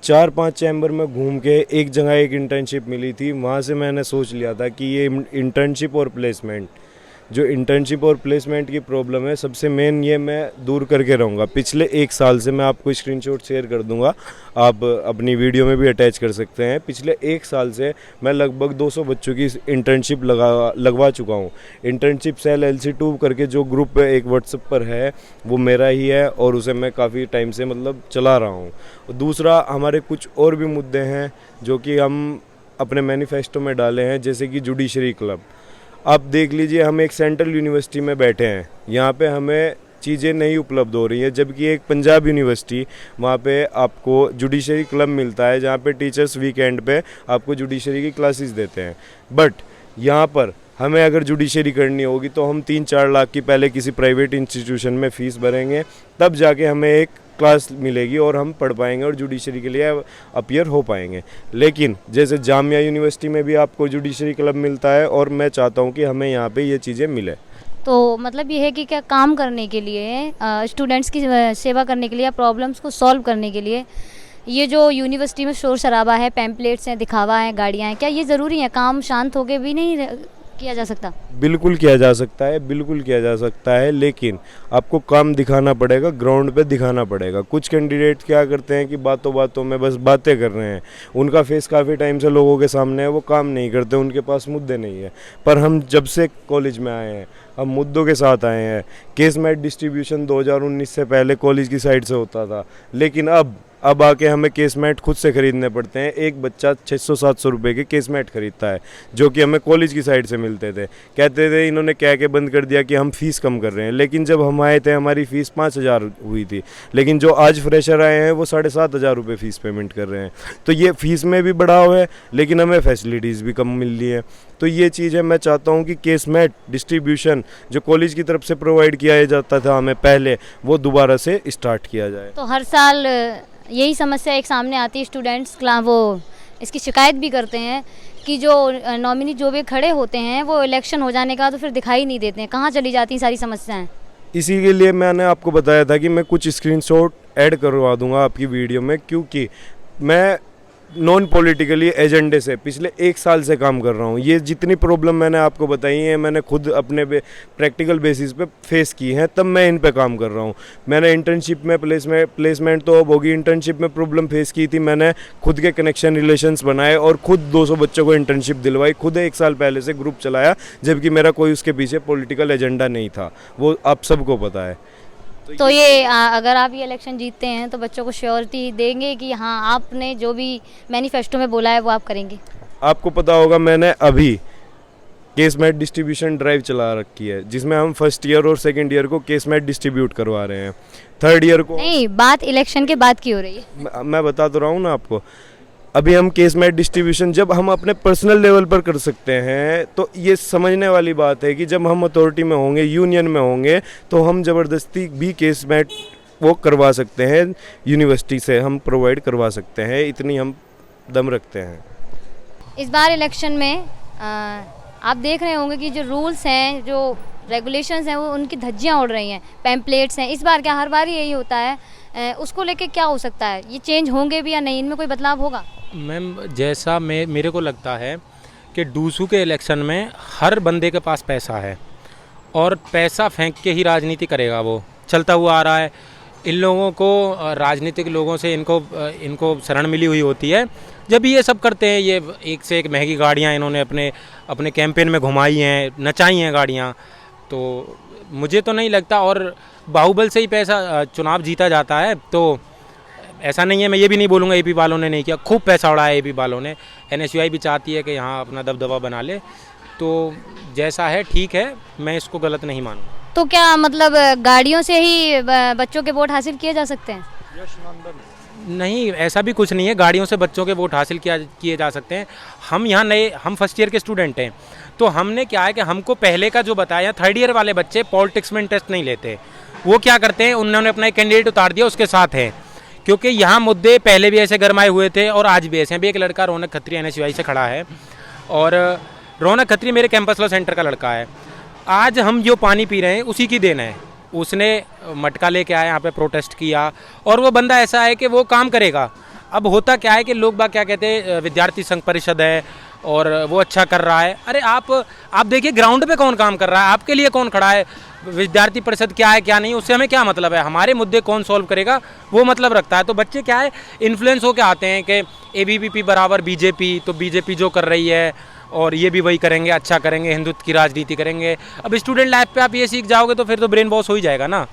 4-5 चैम्बर में घूम के एक जगह एक इंटर्नशिप मिली थी। वहाँ से मैंने सोच लिया था कि ये इंटर्नशिप और प्लेसमेंट, जो इंटर्नशिप और प्लेसमेंट की प्रॉब्लम है, सबसे मेन ये मैं दूर करके रहूँगा। पिछले 1 साल से मैं आपको स्क्रीनशॉट शेयर कर दूंगा, आप अपनी वीडियो में भी अटैच कर सकते हैं। पिछले 1 साल से मैं लगभग 200 बच्चों की इंटर्नशिप लगवा चुका हूँ। इंटर्नशिप सेल LC2 करके जो ग्रुप एक व्हाट्सएप पर है, वो मेरा ही है और उसे मैं काफ़ी टाइम से मतलब चला रहा हूँ। दूसरा, हमारे कुछ और भी मुद्दे हैं जो कि हम अपने मैनिफेस्टो में डाले हैं, जैसे कि जुडिशरी क्लब। आप देख लीजिए, हम एक सेंट्रल यूनिवर्सिटी में बैठे हैं, यहाँ पे हमें चीज़ें नहीं उपलब्ध हो रही हैं, जबकि एक पंजाब यूनिवर्सिटी, वहाँ पे आपको जुडिशरी क्लब मिलता है, जहाँ पे टीचर्स वीकेंड पे आपको जुडिशरी की क्लासेस देते हैं। बट यहाँ पर हमें अगर जुडिशरी करनी होगी तो हम 3-4 लाख की पहले किसी प्राइवेट इंस्टीट्यूशन में फ़ीस भरेंगे, तब जाके हमें एक क्लास मिलेगी और हम पढ़ पाएंगे और जुडिशरी के लिए अपीयर हो पाएंगे। लेकिन जैसे जामिया यूनिवर्सिटी में भी आपको जुडिशरी क्लब मिलता है, और मैं चाहता हूँ कि हमें यहाँ पे ये चीज़ें मिले। तो मतलब ये है कि क्या काम करने के लिए, स्टूडेंट्स की सेवा करने के लिए, प्रॉब्लम्स को सॉल्व करने के लिए, ये जो यूनिवर्सिटी में शोर शराबा है, पैम्पलेट्स हैं, दिखावा है, गाड़ियाँ हैं, क्या ये ज़रूरी है? काम शांत होके भी नहीं किया जा सकता? बिल्कुल किया जा सकता है, बिल्कुल किया जा सकता है, लेकिन आपको काम दिखाना पड़ेगा, ग्राउंड पे दिखाना पड़ेगा। कुछ कैंडिडेट क्या करते हैं कि बातों बातों में बस बातें कर रहे हैं, उनका फेस काफ़ी टाइम से लोगों के सामने है, वो काम नहीं करते, उनके पास मुद्दे नहीं है। पर हम जब से कॉलेज में आए हैं हम मुद्दों के साथ आए हैं। केस मैट डिस्ट्रीब्यूशन 2019 से पहले कॉलेज की साइड से होता था, लेकिन अब आके हमें केस मैट खुद से ख़रीदने पड़ते हैं। एक बच्चा 600-700 रुपये के केस मैट खरीदता है, जो कि हमें कॉलेज की साइड से मिलते थे। कहते थे इन्होंने कह के बंद कर दिया कि हम फ़ीस कम कर रहे हैं, लेकिन जब हम आए थे हमारी फ़ीस 5,000 हुई थी, लेकिन जो आज फ्रेशर आए हैं वो 7,500 रुपये फ़ीस पेमेंट कर रहे हैं। तो ये फ़ीस में भी बढ़ाव है, लेकिन हमें फैसिलिटीज़ भी कम मिल रही है। तो ये चीज़ है, मैं चाहता हूँ कि केस मैट डिस्ट्रीब्यूशन जो कॉलेज की तरफ से प्रोवाइड किया जाता था हमें पहले, वो दोबारा से स्टार्ट किया जाए। तो हर साल यही समस्या एक सामने आती है, स्टूडेंट्स वो इसकी शिकायत भी करते हैं कि जो नॉमिनी जो भी खड़े होते हैं वो इलेक्शन हो जाने का तो फिर दिखाई नहीं देते हैं। कहाँ चली जाती हैं सारी समस्याएं? इसी के लिए मैंने आपको बताया था कि मैं कुछ स्क्रीनशॉट ऐड करवा दूंगा आपकी वीडियो में, क्योंकि मैं नॉन पॉलिटिकली एजेंडे से पिछले 1 साल से काम कर रहा हूँ। ये जितनी प्रॉब्लम मैंने आपको बताई है मैंने खुद अपने प्रैक्टिकल बेसिस पे फेस की हैं, तब मैं इन पे काम कर रहा हूँ। मैंने इंटर्नशिप में प्लेसमेंट तो अब होगी, इंटर्नशिप में प्रॉब्लम फेस की थी, मैंने खुद के कनेक्शन रिलेशंस बनाए और खुद 200 बच्चों को इंटर्नशिप दिलवाई। खुद 1 साल पहले से ग्रुप चलाया, जबकि मेरा कोई उसके पीछे पॉलिटिकल एजेंडा नहीं था, वो आप सबको पता है। तो ये अगर आप ये इलेक्शन जीतते हैं तो बच्चों को श्योरिटी देंगे कि हाँ आपने जो भी मैनिफेस्टो में बोला है वो आप करेंगे? आपको पता होगा मैंने अभी केस मैट डिस्ट्रीब्यूशन ड्राइव चला रखी है, जिसमें हम फर्स्ट ईयर और सेकंड ईयर को केस मैट डिस्ट्रीब्यूट करवा रहे हैं। थर्ड ईयर को नहीं, बात इलेक्शन के बाद की हो रही है। मैं बता तो रहा हूँ ना आपको। अभी हम केस मैट डिस्ट्रीब्यूशन जब हम अपने पर्सनल लेवल पर कर सकते हैं, तो ये समझने वाली बात है कि जब हम अथॉरिटी में होंगे, यूनियन में होंगे, तो हम ज़बरदस्ती भी केस मैट वो करवा सकते हैं, यूनिवर्सिटी से हम प्रोवाइड करवा सकते हैं, इतनी हम दम रखते हैं। इस बार इलेक्शन में आप देख रहे होंगे कि जो रूल्स हैं, जो रेगुलेशंस हैं, वो उनकी धज्जियाँ उड़ रही हैं, पैम्पलेट्स हैं। इस बार क्या हर बार यही होता है? उसको लेके क्या हो सकता है? ये चेंज होंगे भी या नहीं? इनमें कोई बदलाव होगा? मैम, जैसा मेरे को लगता है कि डूसू के इलेक्शन में हर बंदे के पास पैसा है और पैसा फेंक के ही राजनीति करेगा, वो चलता हुआ आ रहा है। इन लोगों को, राजनीतिक लोगों से इनको शरण मिली हुई होती है। जब ये सब करते हैं, ये एक से एक महंगी गाड़ियाँ इन्होंने अपने कैंपेन में घुमाई हैं, नचाई हैं गाड़ियाँ, तो मुझे तो नहीं लगता। और बाहुबल से ही पैसा चुनाव जीता जाता है, तो ऐसा नहीं है। मैं ये भी नहीं बोलूँगा एपी वालों ने नहीं किया, खूब पैसा उड़ाया एपी वालों ने। NSUI भी चाहती है कि यहाँ अपना दबदबा बना ले, तो जैसा है ठीक है, मैं इसको गलत नहीं मानूँगा। तो क्या मतलब गाड़ियों से ही बच्चों के वोट हासिल किए जा सकते हैं? नहीं, ऐसा भी कुछ नहीं है, गाड़ियों से बच्चों के वोट हासिल किए जा सकते हैं। हम यहाँ हम फर्स्ट ईयर के स्टूडेंट हैं, तो हमने क्या है कि हमको पहले का जो बताया, थर्ड ईयर वाले बच्चे पॉलिटिक्स में इंटरेस्ट नहीं लेते। वो क्या करते हैं, उन्होंने अपना एक कैंडिडेट उतार दिया, उसके साथ है, क्योंकि यहाँ मुद्दे पहले भी ऐसे गरमाए हुए थे और आज भी ऐसे हैं। भी एक लड़का रौनक खत्री NSUI से खड़ा है, और रौनक खत्री मेरे कैंपस लॉ सेंटर का लड़का है। आज हम जो पानी पी रहे हैं उसी की देन है। उसने मटका लेके आया, यहाँ पे प्रोटेस्ट किया, और वो बंदा ऐसा है कि वो काम करेगा। अब होता क्या है कि लोग बाग क्या कहते हैं, विद्यार्थी संघ परिषद है और वो अच्छा कर रहा है। अरे आप देखिए ग्राउंड पे कौन काम कर रहा है, आपके लिए कौन खड़ा है। विद्यार्थी परिषद क्या है क्या नहीं, उससे हमें क्या मतलब है। हमारे मुद्दे कौन सॉल्व करेगा वो मतलब रखता है। तो बच्चे क्या है, इन्फ्लुएंस होकर आते हैं कि ABVP बराबर BJP, तो BJP जो कर रही है और ये भी वही करेंगे, अच्छा करेंगे, हिंदुत्व की राजनीति करेंगे। अब स्टूडेंट लाइफ पे आप ये सीख जाओगे तो फिर तो ब्रेन वॉश हो ही जाएगा ना।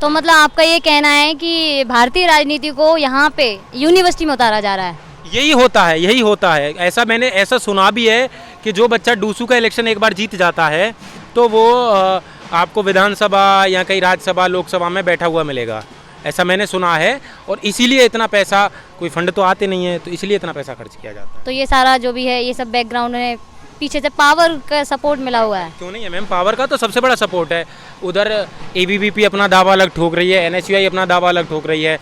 तो मतलब आपका ये कहना है कि भारतीय राजनीति को यहाँ पे यूनिवर्सिटी में उतारा जा रहा है? यही होता है। ऐसा मैंने ऐसा सुना भी है कि जो बच्चा डूसू का इलेक्शन एक बार जीत जाता है तो वो आपको विधानसभा या कहीं राज्यसभा, लोकसभा में बैठा हुआ मिलेगा, ऐसा मैंने सुना है। और इसीलिए इतना पैसा, कोई फंड तो आते नहीं है, तो इसलिए इतना पैसा खर्च किया जाता है। तो ये सारा जो भी है, ये सब बैकग्राउंड में पीछे से पावर का सपोर्ट मिला हुआ है? क्यों नहीं है मैम, पावर का तो सबसे बड़ा सपोर्ट है। उधर ABVP अपना दावा अलग ठोक रही है, NSUI अपना दावा अलग ठोक रही है।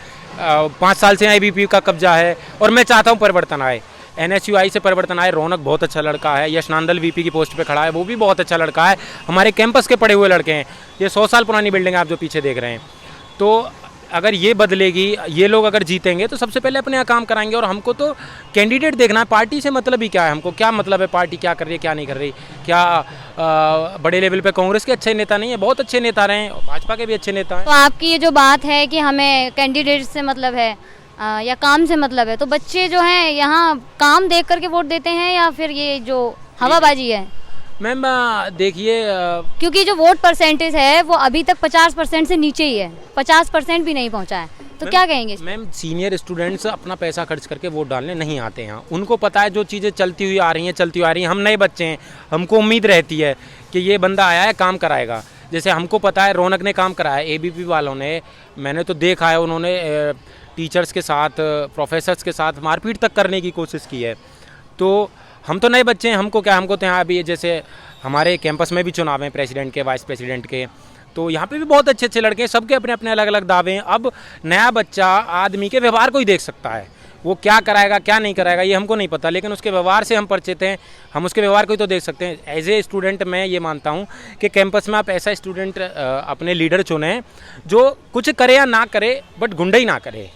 5 साल से ABVP का कब्जा है और मैं चाहता हूँ परिवर्तन आए, NSUI से परिवर्तन आए। रौनक बहुत अच्छा लड़का है, यश नांदल VP की पोस्ट पे खड़ा है, वो भी बहुत अच्छा लड़का है। हमारे कैंपस के पढ़े हुए लड़के हैं। ये 100 साल पुरानी बिल्डिंग है आप जो पीछे देख रहे हैं। तो अगर ये बदलेगी, ये लोग अगर जीतेंगे तो सबसे पहले अपने यहाँ काम कराएंगे। और हमको तो कैंडिडेट देखना है, पार्टी से मतलब ही क्या है, हमको क्या मतलब है पार्टी क्या कर रही है क्या नहीं कर रही। क्या बड़े लेवल पे कांग्रेस के अच्छे नेता नहीं है, बहुत अच्छे नेता रहे हैं, भाजपा के भी अच्छे नेता हैं। तो आपकी ये जो बात है कि हमें कैंडिडेट से मतलब है या काम से मतलब है, तो बच्चे जो हैं यहाँ काम देख करके वोट देते हैं या फिर ये जो हवाबाजी है? मैम देखिए, क्योंकि जो वोट परसेंटेज है वो अभी तक 50% से नीचे ही है, 50% भी नहीं पहुंचा है, तो क्या कहेंगे? मैम सीनियर स्टूडेंट्स अपना पैसा खर्च करके वोट डालने नहीं आते हैं। उनको पता है जो चीज़ें चलती हुई आ रही हैं। हम नए बच्चे हैं, हमको उम्मीद रहती है कि ये बंदा आया है काम कराएगा। जैसे हमको पता है रौनक ने काम कराया, ABP वालों ने, मैंने तो देखा है उन्होंने टीचर्स के साथ, प्रोफेसर्स के साथ मारपीट तक करने की कोशिश की है। तो हम तो नए बच्चे हैं, हमको तो यहाँ अभी जैसे हमारे कैंपस में भी चुनाव हैं प्रेसिडेंट के, वाइस प्रेसिडेंट के, तो यहाँ पे भी बहुत अच्छे अच्छे लड़के हैं, सबके अपने अपने अलग अलग दावे हैं। अब नया बच्चा आदमी के व्यवहार को ही देख सकता है, वो क्या कराएगा क्या नहीं कराएगा ये हमको नहीं पता, लेकिन उसके व्यवहार से हम परिचित हैं, हम उसके व्यवहार को ही तो देख सकते हैं। एज ए स्टूडेंट मैं ये मानता हूँ कि कैंपस में आप ऐसा स्टूडेंट अपने लीडर चुनें जो कुछ करे या ना करे बट गुंडई ना करे।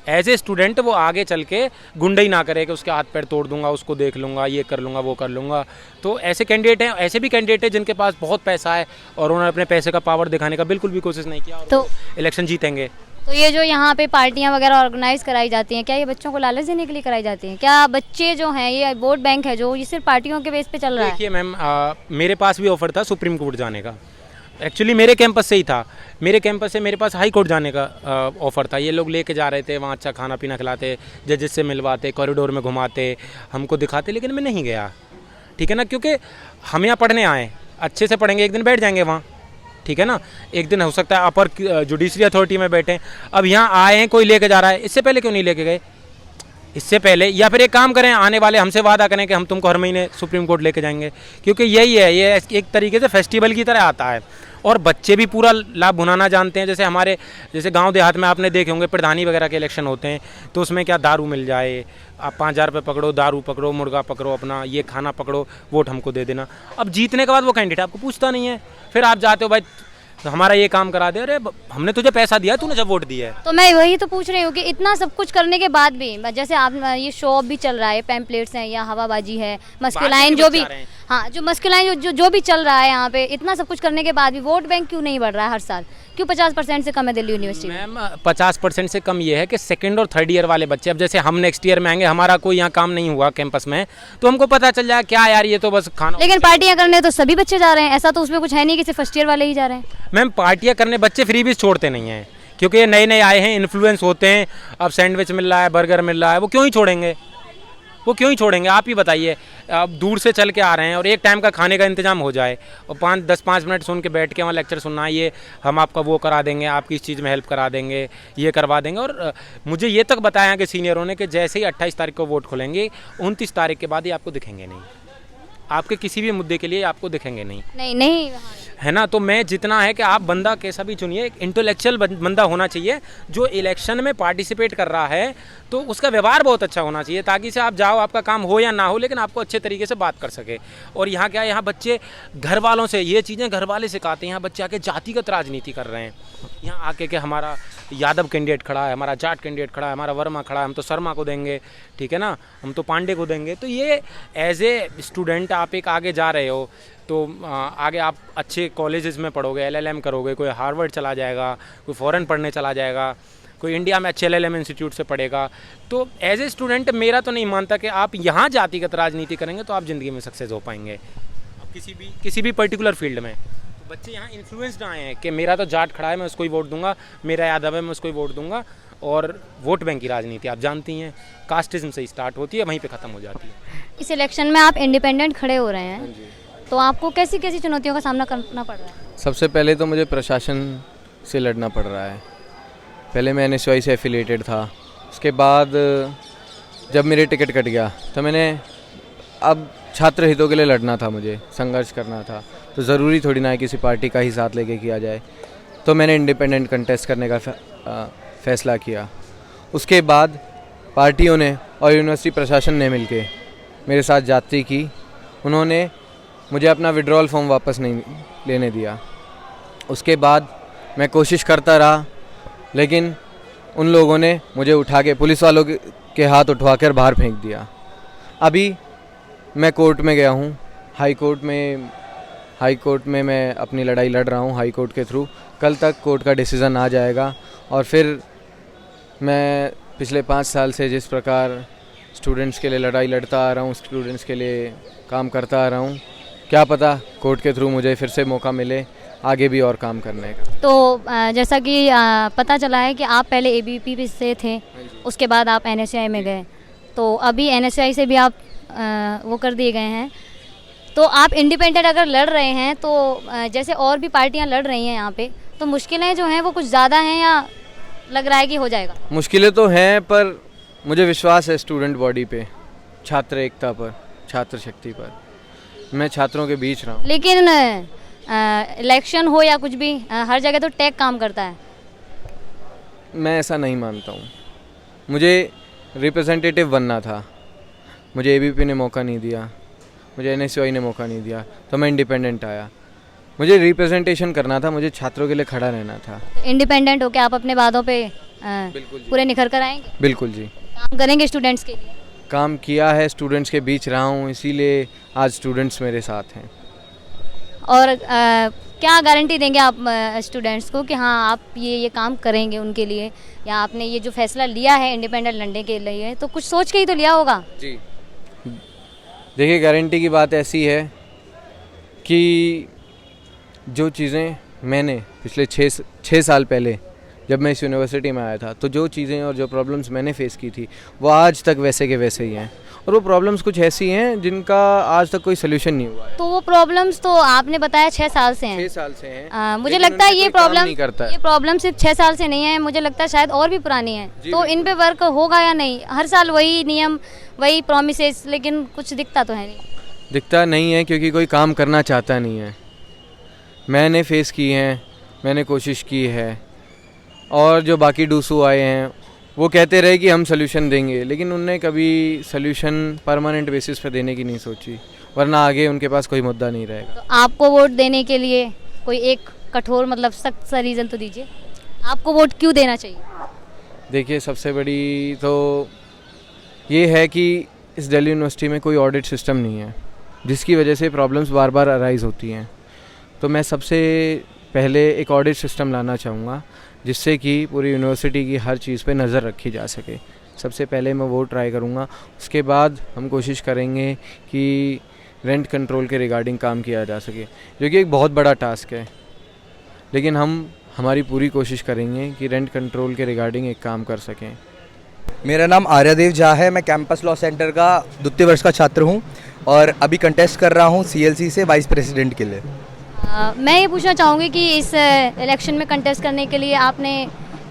एज ए स्टूडेंट वो आगे चल के गुंडई ना करे कि उसके हाथ पैर तोड़ दूंगा, उसको देख लूँगा, ये कर लूँगा, वो कर लूँगा। तो ऐसे कैंडिडेट हैं, ऐसे भी कैंडिडेट हैं जिनके पास बहुत पैसा है और उन्होंने अपने पैसे का पावर दिखाने का बिल्कुल भी कोशिश नहीं किया और तो इलेक्शन जीतेंगे। तो ये जो यहाँ पे पार्टियां वगैरह ऑर्गेनाइज कराई जाती हैं, क्या ये बच्चों को लालच देने के लिए कराई जाती हैं? क्या बच्चे जो हैं, ये वोट बैंक है जो ये सिर्फ पार्टियों के बेस पे चल रहा है? देखिए मैम, मेरे पास भी ऑफर था सुप्रीम कोर्ट जाने का, एक्चुअली मेरे कैंपस से ही था। मेरे कैंपस से मेरे पास हाई कोर्ट जाने का ऑफ़र था। ये लोग लेके जा रहे थे, वहाँ अच्छा खाना पीना खिलाते, जजेस से मिलवाते, कॉरिडोर में घुमाते, हमको दिखाते, लेकिन मैं नहीं गया। ठीक है ना, क्योंकि हम यहाँ पढ़ने आए, अच्छे से पढ़ेंगे, एक दिन बैठ जाएंगे वहाँ, ठीक है ना। एक दिन हो सकता है अपर जुडिशरी अथॉरिटी में बैठें, अब यहाँ आए हैं कोई लेके जा रहा है, इससे पहले क्यों नहीं लेके गए? इससे पहले या फिर एक काम करें, आने वाले हमसे वादा करें कि हम तुमको हर महीने सुप्रीम कोर्ट लेके जाएंगे, क्योंकि यही है, ये एक तरीके से फेस्टिवल की तरह आता है और बच्चे भी पूरा लाभ भुनाना जानते हैं। जैसे गांव देहात में आपने देखे होंगे प्रधानी वगैरह के इलेक्शन होते हैं, तो उसमें क्या दारू मिल जाए, आप 5000 रुपये पकड़ो, दारू पकड़ो, मुर्गा पकड़ो, अपना ये खाना पकड़ो, वोट हमको दे देना। अब जीतने के बाद वो कैंडिडेट आपको पूछता नहीं है, फिर आप जाते हो भाई तो हमारा ये काम करा दे, अरे हमने तुझे पैसा दिया, तूने जब वोट दिया है। तो मैं वही तो पूछ रही हूँ कि इतना सब कुछ करने के बाद भी, जैसे आप ये शो ऑफ भी चल रहा है, पैम्पलेट्स हैं या हवाबाजी है, मस्कुलाइन जो भी, हाँ जो मस्कुलाइन जो भी चल रहा है यहाँ पे, इतना सब कुछ करने के बाद भी वोट बैंक क्यों नहीं बढ़ रहा है हर साल? क्यों 50% से कम है दिल्ली यूनिवर्सिटी में? मैम 50% से कम ये है कि सेकंड और थर्ड ईयर वाले बच्चे, अब जैसे हम नेक्स्ट ईयर में आएंगे, हमारा कोई यहाँ काम नहीं हुआ कैंपस में, तो हमको पता चल जाए क्या यार ये तो बस खाना। लेकिन पार्टियां करने तो सभी बच्चे जा रहे हैं, ऐसा तो उसमें कुछ है नहीं कि सिर्फ फर्स्ट ईयर वाले ही जा रहे हैं। मैम पार्टियां करने बच्चे फ्री भी छोड़ते नहीं हैं, क्योंकि ये नए नए आए हैं, इन्फ्लुएंस होते हैं, अब सैंडविच मिल रहा है, बर्गर मिल रहा है, वो क्यों ही छोड़ेंगे? आप ही बताइए। अब दूर से चल के आ रहे हैं और एक टाइम का खाने का इंतजाम हो जाए और 5 मिनट सुन के बैठ के वहाँ लेक्चर सुनना, ये हम आपका वो करा देंगे, आपकी इस चीज़ में हेल्प करा देंगे, ये करवा देंगे। और मुझे ये तक बताया कि सीनियरों ने कि जैसे ही 28 तारीख को वोट खोलेंगे, 29 तारीख के बाद ही आपको दिखेंगे नहीं, आपके किसी भी मुद्दे के लिए आपको दिखेंगे नहीं है ना। तो मैं जितना है कि आप बंदा कैसा भी चुनिए, एक इंटेलेक्चुअल बंदा होना चाहिए जो इलेक्शन में पार्टिसिपेट कर रहा है, तो उसका व्यवहार बहुत अच्छा होना चाहिए, ताकि से आप जाओ, आपका काम हो या ना हो, लेकिन आपको अच्छे तरीके से बात कर सके। और यहाँ क्या है, यहाँ बच्चे घर वालों से ये चीज़ें घर वाले सिखाते हैं, यहाँ बच्चे आके जातिगत राजनीति कर रहे हैं। यहाँ आके कि हमारा यादव कैंडिडेट खड़ा है, हमारा जाट कैंडिडेट खड़ा है, हमारा वर्मा खड़ा है, हम तो शर्मा को देंगे, ठीक है ना, हम तो पांडे को देंगे। तो ये एज ए स्टूडेंट आप एक आगे जा रहे हो, तो आगे आप अच्छे कॉलेजेस में पढ़ोगे, LLM करोगे, कोई हार्वर्ड चला जाएगा, कोई फॉरेन पढ़ने चला जाएगा, कोई इंडिया में अच्छे LLM इंस्टीट्यूट से पढ़ेगा। तो एज ए स्टूडेंट मेरा तो नहीं मानता कि आप यहाँ जातिगत राजनीति करेंगे तो आप ज़िंदगी में सक्सेस हो पाएंगे किसी भी पर्टिकुलर फील्ड में। तो बच्चे यहाँ इन्फ्लुएंस्ड आए हैं कि मेरा तो जाट खड़ा है, मैं उसको ही वोट दूंगा, मेरा यादव है, मैं उसको ही वोट दूंगा। और वोट बैंक की राजनीति आप जानती हैं, कास्टिज्म से ही स्टार्ट होती है, वहीं पे ख़त्म हो जाती है। इस इलेक्शन में आप इंडिपेंडेंट खड़े हो रहे हैं, तो आपको कैसी कैसी चुनौतियों का सामना करना पड़ रहा है? सबसे पहले तो मुझे प्रशासन से लड़ना पड़ रहा है। पहले मैं NSY से एफिलिएटेड था, उसके बाद जब मेरी टिकट कट गया तो मैंने अब छात्र हितों के लिए लड़ना था, मुझे संघर्ष करना था, तो ज़रूरी थोड़ी ना है किसी पार्टी का ही साथ लेके किया जाए। तो मैंने इंडिपेंडेंट कंटेस्ट करने का फैसला किया। उसके बाद पार्टियों ने और यूनिवर्सिटी प्रशासन ने मिलके मेरे साथ जाति की, उन्होंने मुझे अपना विड्रॉल फॉर्म वापस नहीं लेने दिया। उसके बाद मैं कोशिश करता रहा लेकिन उन लोगों ने मुझे उठा के, पुलिस वालों के हाथ उठवाकर बाहर फेंक दिया। अभी मैं कोर्ट में गया हूँ, हाई कोर्ट में मैं अपनी लड़ाई लड़ रहा हूँ हाई कोर्ट के थ्रू। कल तक कोर्ट का डिसीज़न आ जाएगा और फिर मैं पिछले 5 साल से जिस प्रकार स्टूडेंट्स के लिए लड़ाई लड़ता आ रहा हूँ, स्टूडेंट्स के लिए काम करता आ रहा हूँ, क्या पता कोर्ट के थ्रू मुझे फिर से मौका मिले आगे भी और काम करने का। तो जैसा कि पता चला है कि आप पहले एबीवीपी से थे, उसके बाद आप एनएसयूआई में गए, तो अभी एनएसयूआई से भी आप वो कर दिए गए हैं। तो आप इंडिपेंडेंट अगर लड़ रहे हैं तो जैसे और भी पार्टियां लड़ रही हैं यहाँ पे, तो मुश्किलें जो हैं वो कुछ ज़्यादा हैं या लग रहा है कि हो जाएगा? मुश्किलें तो हैं, पर मुझे विश्वास है स्टूडेंट बॉडी पे, छात्र एकता पर, छात्र शक्ति पर। मैं छात्रों के बीच रहा हूँ। लेकिन इलेक्शन हो या कुछ भी, हर जगह तो टैग काम करता है। मैं ऐसा नहीं मानता हूँ। मुझे रिप्रेजेंटेटिव बनना था, मुझे एबीपी ने मौका नहीं दिया, मुझे एनएसयूआई ने मौका नहीं दिया, तो मैं इंडिपेंडेंट आया। मुझे रिप्रेजेंटेशन करना था, मुझे छात्रों के लिए खड़ा रहना था। इंडिपेंडेंट होकर आप अपने वादों पे पूरे निखर कर आएंगे? बिल्कुल जी। काम करेंगे स्टूडेंट्स के लिए? काम किया है, स्टूडेंट्स के बीच रहा हूँ, इसीलिए आज स्टूडेंट्स मेरे साथ हैं। और क्या गारंटी देंगे आप स्टूडेंट्स को कि हाँ आप ये काम करेंगे उनके लिए, या आपने ये जो फैसला लिया है इंडिपेंडेंट लड़ने के लिए, तो कुछ सोच के ही तो लिया होगा? जी देखिए, गारंटी की बात ऐसी है कि जो चीज़ें मैंने पिछले 6 साल पहले जब मैं इस यूनिवर्सिटी में आया था, तो जो चीज़ें और जो प्रॉब्लम्स मैंने फेस की थी वो आज तक वैसे के वैसे ही हैं, और वो प्रॉब्लम्स कुछ ऐसी हैं जिनका आज तक कोई सोल्यूशन नहीं हुआ है। तो वो प्रॉब्लम्स तो आपने बताया 6 साल से हैं। 6 साल से हैं। मुझे लगता है ये प्रॉब्लम सिर्फ 6 साल से नहीं है, मुझे लगता है शायद और भी पुरानी है। तो इन पे वर्क होगा या नहीं? हर साल वही नियम, वही प्रॉमिसेस, लेकिन कुछ दिखता तो है नहीं। दिखता नहीं है क्योंकि कोई काम करना चाहता नहीं है। मैंने फेस की हैं, मैंने कोशिश की है, और जो बाकी डूसू आए हैं वो कहते रहे कि हम सोल्यूशन देंगे, लेकिन उनने कभी सोल्यूशन परमानेंट बेसिस पर देने की नहीं सोची, वरना आगे उनके पास कोई मुद्दा नहीं रहेगा। तो आपको वोट देने के लिए कोई एक कठोर मतलब सख्त सा रीज़न तो दीजिए, आपको वोट क्यों देना चाहिए? देखिए, सबसे बड़ी तो ये है कि इस दिल्ली यूनिवर्सिटी में कोई ऑडिट सिस्टम नहीं है, जिसकी वजह से प्रॉब्लम्स बार बार अराइज होती हैं। तो मैं सबसे पहले एक ऑडिट सिस्टम लाना चाहूँगा, जिससे कि पूरी यूनिवर्सिटी की हर चीज़ पे नज़र रखी जा सके। सबसे पहले मैं वो ट्राई करूँगा, उसके बाद हम कोशिश करेंगे कि रेंट कंट्रोल के रिगार्डिंग काम किया जा सके, जो कि एक बहुत बड़ा टास्क है, लेकिन हमारी पूरी कोशिश करेंगे कि रेंट कंट्रोल के रिगार्डिंग एक काम कर सकें। मेरा नाम आर्यदेव झा है, मैं कैंपस लॉ सेंटर का द्वितीय वर्ष का छात्र हूँ और अभी कंटेस्ट कर रहा हूँ CLC से वाइस प्रेसिडेंट के लिए। मैं ये पूछना चाहूँगी कि इस इलेक्शन में कंटेस्ट करने के लिए आपने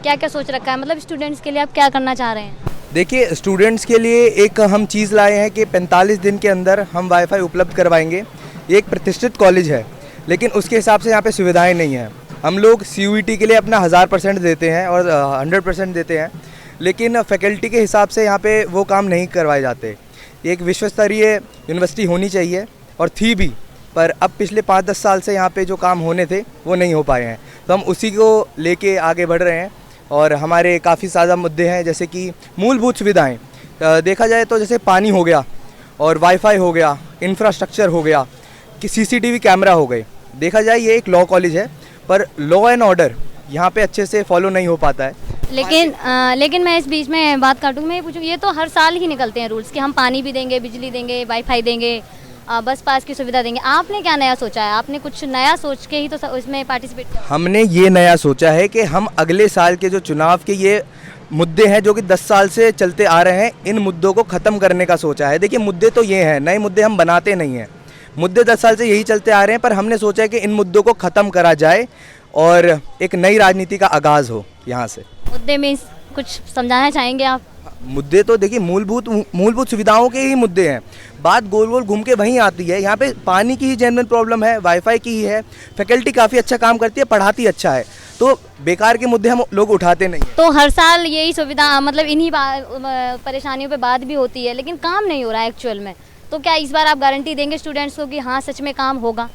क्या क्या सोच रखा है, मतलब स्टूडेंट्स के लिए आप क्या करना चाह रहे हैं? देखिए, स्टूडेंट्स के लिए एक हम चीज़ लाए हैं कि 45 दिन के अंदर हम वाईफाई उपलब्ध करवाएंगे। ये एक प्रतिष्ठित कॉलेज है, लेकिन उसके हिसाब से यहाँ पे सुविधाएं नहीं हैं। हम लोग CUET के लिए अपना 1000% देते हैं और 100% देते हैं, लेकिन फैकल्टी के हिसाब से यहाँ पे वो काम नहीं करवाए जाते। एक विश्व स्तरीय यूनिवर्सिटी होनी चाहिए और थी भी, पर अब पिछले 5-10 साल से यहाँ पे जो काम होने थे वो नहीं हो पाए हैं, तो हम उसी को लेके आगे बढ़ रहे हैं। और हमारे काफ़ी ज़्यादा मुद्दे हैं, जैसे कि मूलभूत सुविधाएं देखा जाए तो जैसे पानी हो गया और वाईफाई हो गया, इंफ्रास्ट्रक्चर हो गया, कि CCTV कैमरा हो गए। देखा जाए ये एक लॉ कॉलेज है, पर लॉ एंड ऑर्डर यहाँ पे अच्छे से फॉलो नहीं हो पाता है। लेकिन मैं इस बीच में बात काटूँ, मैं ये पूछूँ, ये तो हर साल ही निकलते हैं रूल्स कि हम पानी भी देंगे, बिजली देंगे, वाईफाई देंगे, बस पास की सुविधा देंगे। आपने क्या नया सोचा है? आपने कुछ नया सोच के ही तो इसमें पार्टिसिपेट किया? हमने ये नया सोचा है कि हम अगले साल के जो चुनाव के ये मुद्दे हैं जो कि 10 साल से चलते आ रहे हैं, इन मुद्दों को ख़त्म करने का सोचा है। देखिए, मुद्दे तो ये हैं, नए मुद्दे हम बनाते नहीं हैं, मुद्दे 10 साल से यही चलते आ रहे हैं, पर हमने सोचा है कि इन मुद्दों को ख़त्म करा जाए और एक नई राजनीति का आगाज़ हो यहाँ से। मुद्दे में कुछ समझाना चाहेंगे आप? मुद्दे तो देखिए मूलभूत सुविधाओं के ही मुद्दे हैं, बात गोल गोल घूम के वहीं आती है। यहाँ पे पानी की ही जेन्युइन प्रॉब्लम है, वाईफाई की ही है, फैकल्टी काफ़ी अच्छा काम करती है, पढ़ाती अच्छा है, तो बेकार के मुद्दे हम लोग उठाते नहीं हैं। तो हर साल यही सुविधा, मतलब इन्हीं परेशानियों पे बात भी होती है, लेकिन काम नहीं हो रहा है एक्चुअल में, तो क्या इस बार आप गारंटी देंगे स्टूडेंट्स को कि हाँ सच में काम होगा?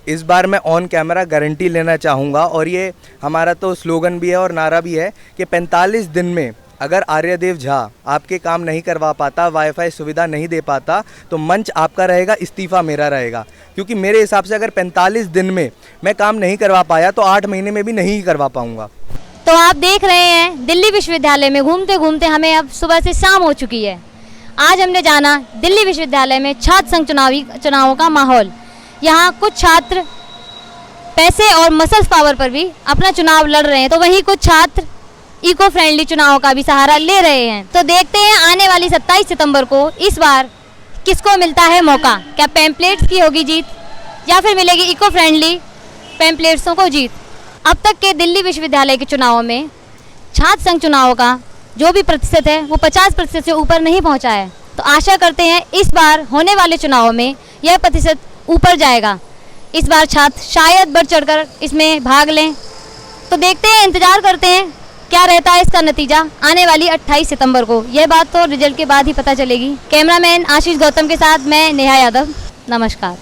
इस बार मैं ऑन कैमरा गारंटी लेना चाहूँगा, और ये हमारा तो स्लोगन भी है और नारा भी है कि 45 दिन में अगर आर्यदेव झा आपके काम नहीं करवा पाता, वाईफाई सुविधा नहीं दे पाता, तो मंच आपका रहेगा, इस्तीफ़ा मेरा रहेगा। क्योंकि मेरे हिसाब से अगर 45 दिन में मैं काम नहीं करवा पाया तो 8 महीने में भी नहीं करवा पाऊँगा। तो आप देख रहे हैं दिल्ली विश्वविद्यालय में घूमते घूमते हमें अब सुबह से शाम हो चुकी है। आज हमने जाना दिल्ली विश्वविद्यालय में छात्र संघ चुनावों का माहौल। यहाँ कुछ छात्र पैसे और मसल्स पावर पर भी अपना चुनाव लड़ रहे हैं, तो वहीं कुछ छात्र इको फ्रेंडली चुनाव का भी सहारा ले रहे हैं। तो देखते हैं आने वाली 27 सितंबर को इस बार किसको मिलता है मौका। क्या पैम्पलेट्स की होगी जीत या फिर मिलेगी इको फ्रेंडली पैम्पलेट्सों को जीत। अब तक के दिल्ली विश्वविद्यालय के चुनावों में छात्र संघ चुनावों का जो भी प्रतिशत है वो 50% से ऊपर नहीं पहुंचा है। तो आशा करते हैं इस बार होने वाले चुनावों में यह प्रतिशत ऊपर जाएगा। इस बार छात्र शायद बढ़ चढ़कर इसमें भाग लें। तो देखते हैं, इंतजार करते हैं क्या रहता है इसका नतीजा आने वाली 28 सितंबर को। यह बात तो रिजल्ट के बाद ही पता चलेगी। कैमरामैन आशीष गौतम के साथ मैं नेहा यादव, नमस्कार।